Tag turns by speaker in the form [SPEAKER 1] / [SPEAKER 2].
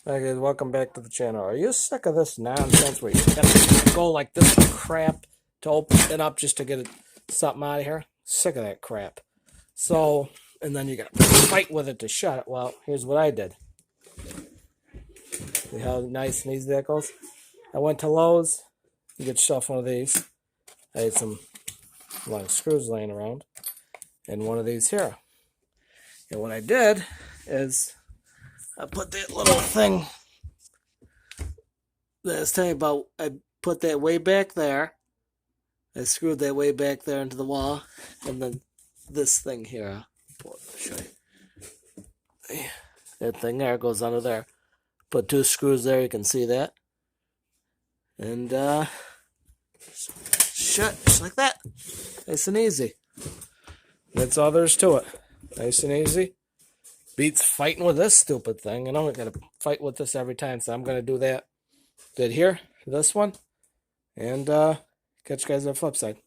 [SPEAKER 1] Hi guys, welcome back to the channel. Are you sick of this nonsense where you gotta go like this crap to open it up just to get something out of here? Sick of that crap. So, and then you gotta fight with it to shut it. Well, here's what I did. See how nice and easy that goes? I went to Lowe's. You get yourself one of these. I had a lot of screws laying around. And one of these here. And what I did is I put that little thing that I was telling you about. I put that way back there. I screwed that way back there into the wall. And then this thing here. I'll show you. That thing there goes under there. Put two screws there, you can see that. And shut just like that. Nice and easy. That's all there is to it. Nice and easy. Beats fighting with this stupid thing. And I'm going to fight with this every time. So I'm going to do that. Did here, this one. And catch you guys on the flip side.